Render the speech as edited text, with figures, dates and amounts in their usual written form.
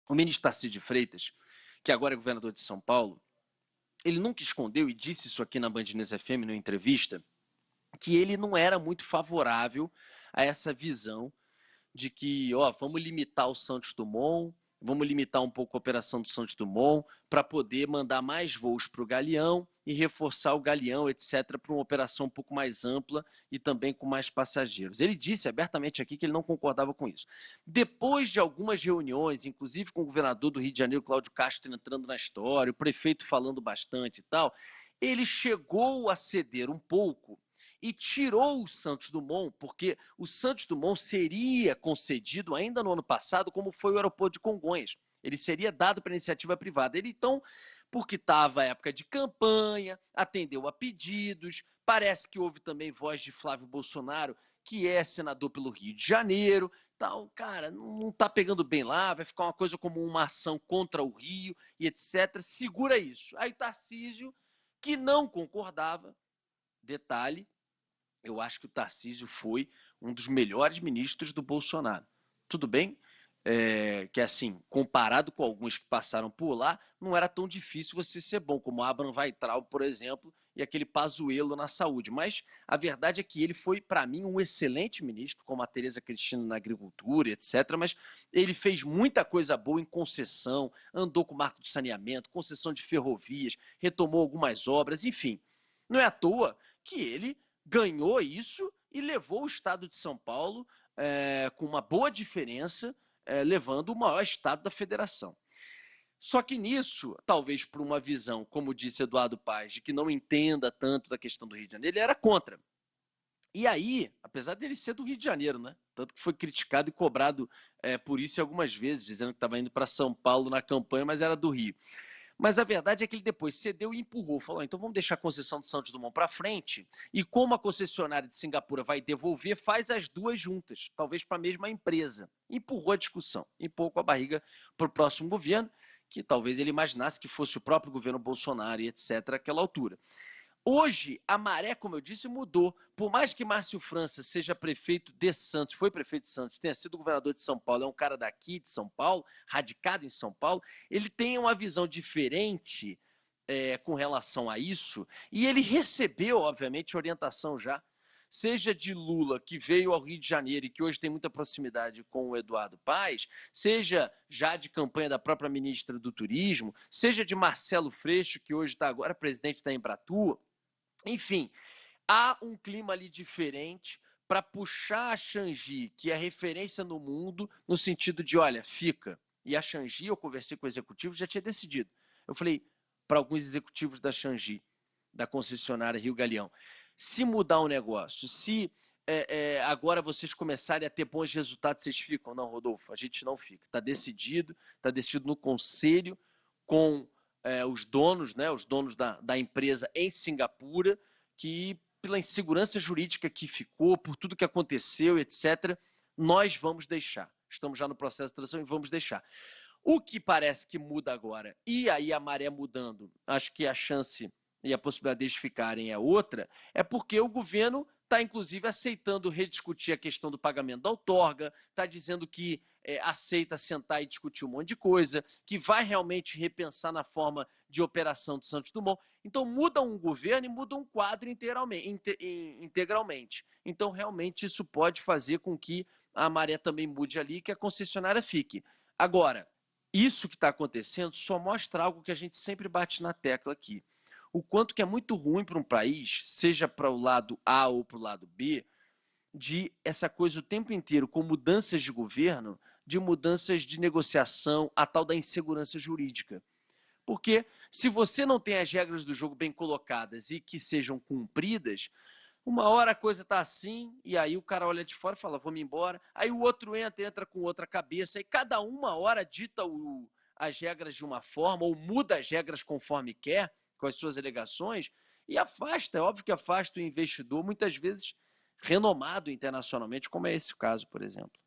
O ministro Tarcísio de Freitas, que agora é governador de São Paulo, ele nunca escondeu, e disse isso aqui na Band News FM, numa entrevista, que ele não era muito favorável a essa visão de que, ó, vamos limitar o Santos Dumont, vamos limitar um pouco a operação do Santos Dumont para poder mandar mais voos para o Galeão e reforçar o Galeão, etc., para uma operação um pouco mais ampla e também com mais passageiros. Ele disse abertamente aqui que ele não concordava com isso. Depois de algumas reuniões, inclusive com o governador do Rio de Janeiro, Cláudio Castro, entrando na história, o prefeito falando bastante e tal, ele chegou a ceder um pouco e tirou o Santos Dumont, porque o Santos Dumont seria concedido ainda no ano passado, como foi o aeroporto de Congonhas. Ele seria dado para iniciativa privada. Ele, então, porque estava época de campanha, atendeu a pedidos, parece que houve também voz de Flávio Bolsonaro, que é senador pelo Rio de Janeiro, tal, cara, não está pegando bem lá, vai ficar uma coisa como uma ação contra o Rio e etc. Segura isso. Aí Tarcísio, que não concordava, detalhe, eu acho que o Tarcísio foi um dos melhores ministros do Bolsonaro. Tudo bem que, assim, comparado com alguns que passaram por lá, não era tão difícil você ser bom, como Abraham Weintraub, por exemplo, e aquele Pazuello na saúde. Mas a verdade é que ele foi, para mim, um excelente ministro, como a Tereza Cristina na agricultura, etc. Mas ele fez muita coisa boa em concessão, andou com o marco do saneamento, concessão de ferrovias, retomou algumas obras, enfim. Não é à toa que ele ganhou isso e levou o estado de São Paulo com uma boa diferença, levando o maior estado da federação. Só que nisso, talvez por uma visão, como disse Eduardo Paes, de que não entenda tanto da questão do Rio de Janeiro, ele era contra. E aí, apesar dele ser do Rio de Janeiro, né? Tanto que foi criticado e cobrado por isso algumas vezes, dizendo que estava indo para São Paulo na campanha, mas era do Rio. Mas a verdade é que ele depois cedeu e empurrou, falou, então vamos deixar a concessão do Santos Dumont para frente, e como a concessionária de Singapura vai devolver, faz as duas juntas, talvez para a mesma empresa. Empurrou a discussão, empurrou com a barriga para o próximo governo, que talvez ele imaginasse que fosse o próprio governo Bolsonaro e etc. àquela altura. Hoje, a maré, como eu disse, mudou. Por mais que Márcio França seja prefeito de Santos, foi prefeito de Santos, tenha sido governador de São Paulo, é um cara daqui de São Paulo, radicado em São Paulo, ele tem uma visão diferente com relação a isso, e ele recebeu, obviamente, orientação já, seja de Lula, que veio ao Rio de Janeiro e que hoje tem muita proximidade com o Eduardo Paes, seja já de campanha da própria ministra do Turismo, seja de Marcelo Freixo, que hoje está agora presidente da Embratur. Enfim, há um clima ali diferente para puxar a Changi, que é referência no mundo, no sentido de, olha, fica. E a Changi, eu conversei com o executivo, já tinha decidido. Eu falei para alguns executivos da Changi, da concessionária Rio Galeão, se mudar o negócio, se agora vocês começarem a ter bons resultados, vocês ficam? Não, Rodolfo, a gente não fica. Está decidido no conselho com os donos, né, os donos da empresa em Singapura, que pela insegurança jurídica que ficou, por tudo que aconteceu, etc., nós vamos deixar. Estamos já no processo de transição e vamos deixar. O que parece que muda agora, e aí a maré mudando, acho que a chance e a possibilidade deles ficarem é outra, é porque o governo está, inclusive, aceitando rediscutir a questão do pagamento da outorga, está dizendo que aceita sentar e discutir um monte de coisa, que vai realmente repensar na forma de operação do Santos Dumont. Então, muda um governo e muda um quadro integralmente. Então, realmente, isso pode fazer com que a maré também mude ali e que a concessionária fique. Agora, isso que está acontecendo só mostra algo que a gente sempre bate na tecla aqui. O quanto que é muito ruim para um país, seja para o lado A ou para o lado B, de essa coisa o tempo inteiro, com mudanças de governo, de mudanças de negociação, a tal da insegurança jurídica. Porque se você não tem as regras do jogo bem colocadas e que sejam cumpridas, uma hora a coisa está assim, e aí o cara olha de fora e fala, vamos embora. Aí o outro entra com outra cabeça, e cada uma hora dita as regras de uma forma, ou muda as regras conforme quer, com as suas alegações, e afasta, é óbvio que afasta o investidor, muitas vezes renomado internacionalmente, como é esse caso, por exemplo.